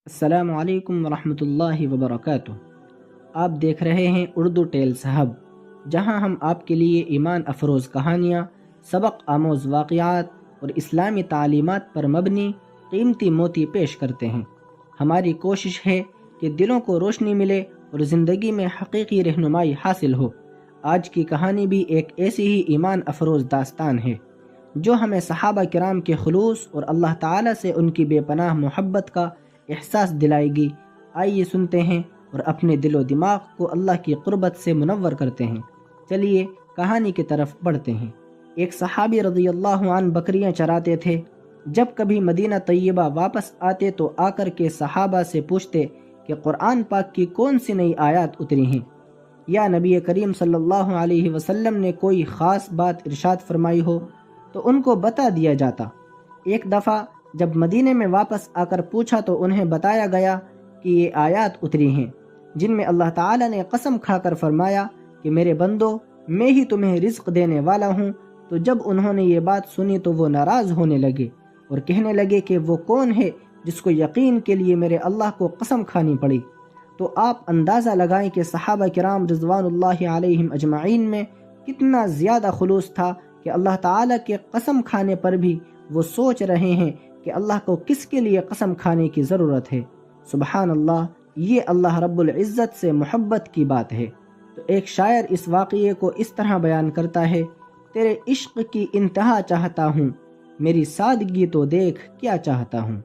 السلام علیکم ورحمۃ اللہ وبرکاتہ۔ آپ دیکھ رہے ہیں اردو ٹیلز ہب، جہاں ہم آپ کے لیے ایمان افروز کہانیاں، سبق آموز واقعات اور اسلامی تعلیمات پر مبنی قیمتی موتی پیش کرتے ہیں۔ ہماری کوشش ہے کہ دلوں کو روشنی ملے اور زندگی میں حقیقی رہنمائی حاصل ہو۔ آج کی کہانی بھی ایک ایسی ہی ایمان افروز داستان ہے جو ہمیں صحابہ کرام کے خلوص اور اللہ تعالیٰ سے ان کی بے پناہ محبت کا احساس دلائے گی۔ آئیے سنتے ہیں اور اپنے دل و دماغ کو اللہ کی قربت سے منور کرتے ہیں۔ چلیے کہانی کی طرف بڑھتے ہیں۔ ایک صحابی رضی اللہ عنہ بکریاں چراتے تھے۔ جب کبھی مدینہ طیبہ واپس آتے تو آ کر کے صحابہ سے پوچھتے کہ قرآن پاک کی کون سی نئی آیات اتری ہیں، یا نبی کریم صلی اللہ علیہ وسلم نے کوئی خاص بات ارشاد فرمائی ہو تو ان کو بتا دیا جاتا۔ ایک دفعہ جب مدینے میں واپس آ کر پوچھا تو انہیں بتایا گیا کہ یہ آیات اتری ہیں جن میں اللہ تعالیٰ نے قسم کھا کر فرمایا کہ میرے بندو، میں ہی تمہیں رزق دینے والا ہوں۔ تو جب انہوں نے یہ بات سنی تو وہ ناراض ہونے لگے اور کہنے لگے کہ وہ کون ہے جس کو یقین کے لیے میرے اللہ کو قسم کھانی پڑی۔ تو آپ اندازہ لگائیں کہ صحابہ کرام رضوان اللہ علیہم اجمعین میں کتنا زیادہ خلوص تھا کہ اللہ تعالیٰ کے قسم کھانے پر بھی وہ سوچ رہے ہیں کہ اللہ کو کس کے لیے قسم کھانے کی ضرورت ہے۔ سبحان اللہ، یہ اللہ رب العزت سے محبت کی بات ہے۔ تو ایک شاعر اس واقعے کو اس طرح بیان کرتا ہے: تیرے عشق کی انتہا چاہتا ہوں، میری سادگی تو دیکھ کیا چاہتا ہوں۔